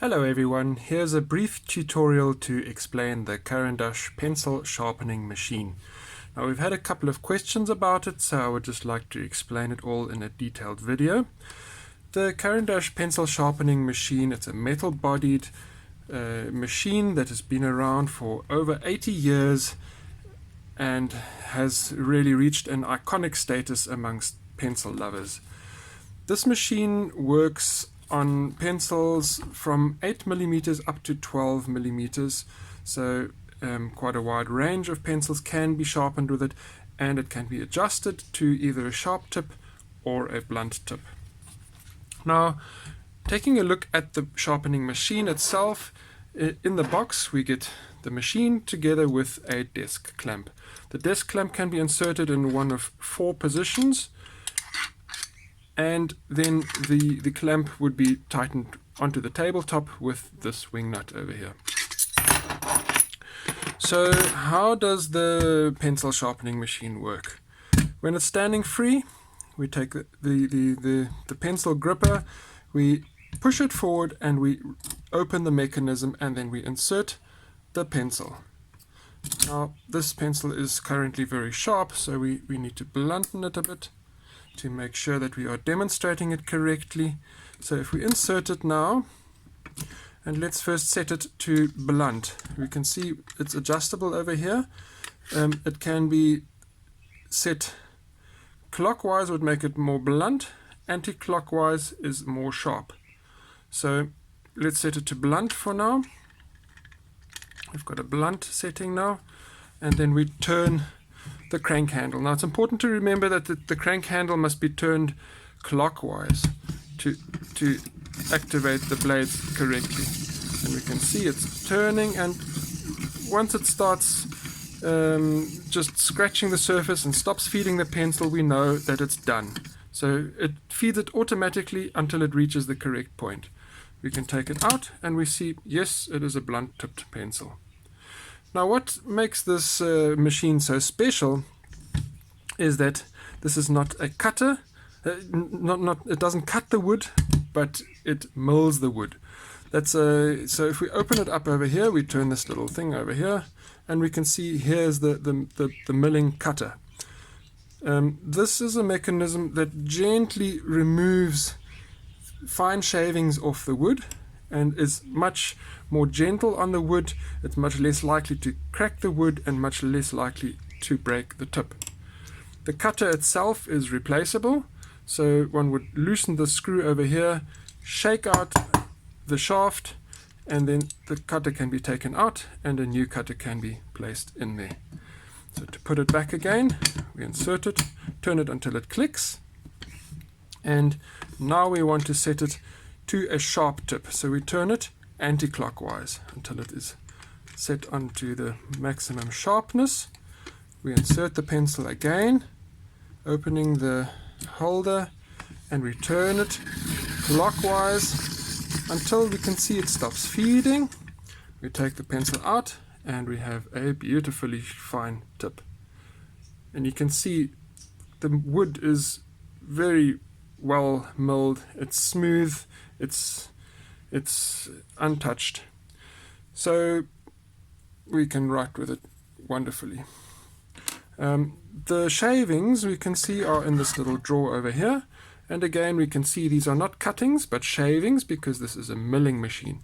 Hello everyone, here's a brief tutorial to explain the Caran D'Ache pencil sharpening machine. Now we've had a couple of questions about it, so I would just like to explain it all in a detailed video. The Caran D'Ache pencil sharpening machine, it's a metal-bodied machine that has been around for over 80 years and has really reached an iconic status amongst pencil lovers. This machine works on pencils from 8mm up to 12mm, so quite a wide range of pencils can be sharpened with it, and it can be adjusted to either a sharp tip or a blunt tip. Now, taking a look at the sharpening machine itself, in the box we get the machine together with a desk clamp. The desk clamp can be inserted in one of 4 positions, and then the clamp would be tightened onto the tabletop with this wing nut over here. So how does the pencil sharpening machine work? When it's standing free, we take the pencil gripper, we push it forward and we open the mechanism, and then we insert the pencil. Now this pencil is currently very sharp, so we need to blunten it a bit to make sure that we are demonstrating it correctly. So if we insert it now, and let's first set it to blunt, we can see it's adjustable over here. It can be set clockwise, would make it more blunt, anti-clockwise is more sharp. So let's set it to blunt for now. We've got a blunt setting now, and then we turn the crank handle. Now it's important to remember that the crank handle must be turned clockwise to activate the blades correctly. And we can see it's turning, and once it starts just scratching the surface and stops feeding the pencil, we know that it's done. So it feeds it automatically until it reaches the correct point. We can take it out and we see, yes, it is a blunt tipped pencil. Now what makes this machine so special is that this is not a cutter. It doesn't cut the wood, but it mills the wood. So if we open it up over here, we turn this little thing over here, and we can see here's the milling cutter. This is a mechanism that gently removes fine shavings off the wood and is much more gentle on the wood. It's much less likely to crack the wood and much less likely to break the tip. The cutter itself is replaceable, so one would loosen the screw over here, shake out the shaft, and then the cutter can be taken out and a new cutter can be placed in there. So to put it back again, we insert it, turn it until it clicks, and now we want to set it to a sharp tip. So we turn it anti-clockwise until it is set onto the maximum sharpness. We insert the pencil again, opening the holder, and we turn it clockwise until we can see it stops feeding. We take the pencil out and we have a beautifully fine tip. And you can see the wood is very well milled, it's smooth, it's untouched, so we can write with it wonderfully. The shavings we can see are in this little drawer over here, and again we can see these are not cuttings but shavings because this is a milling machine.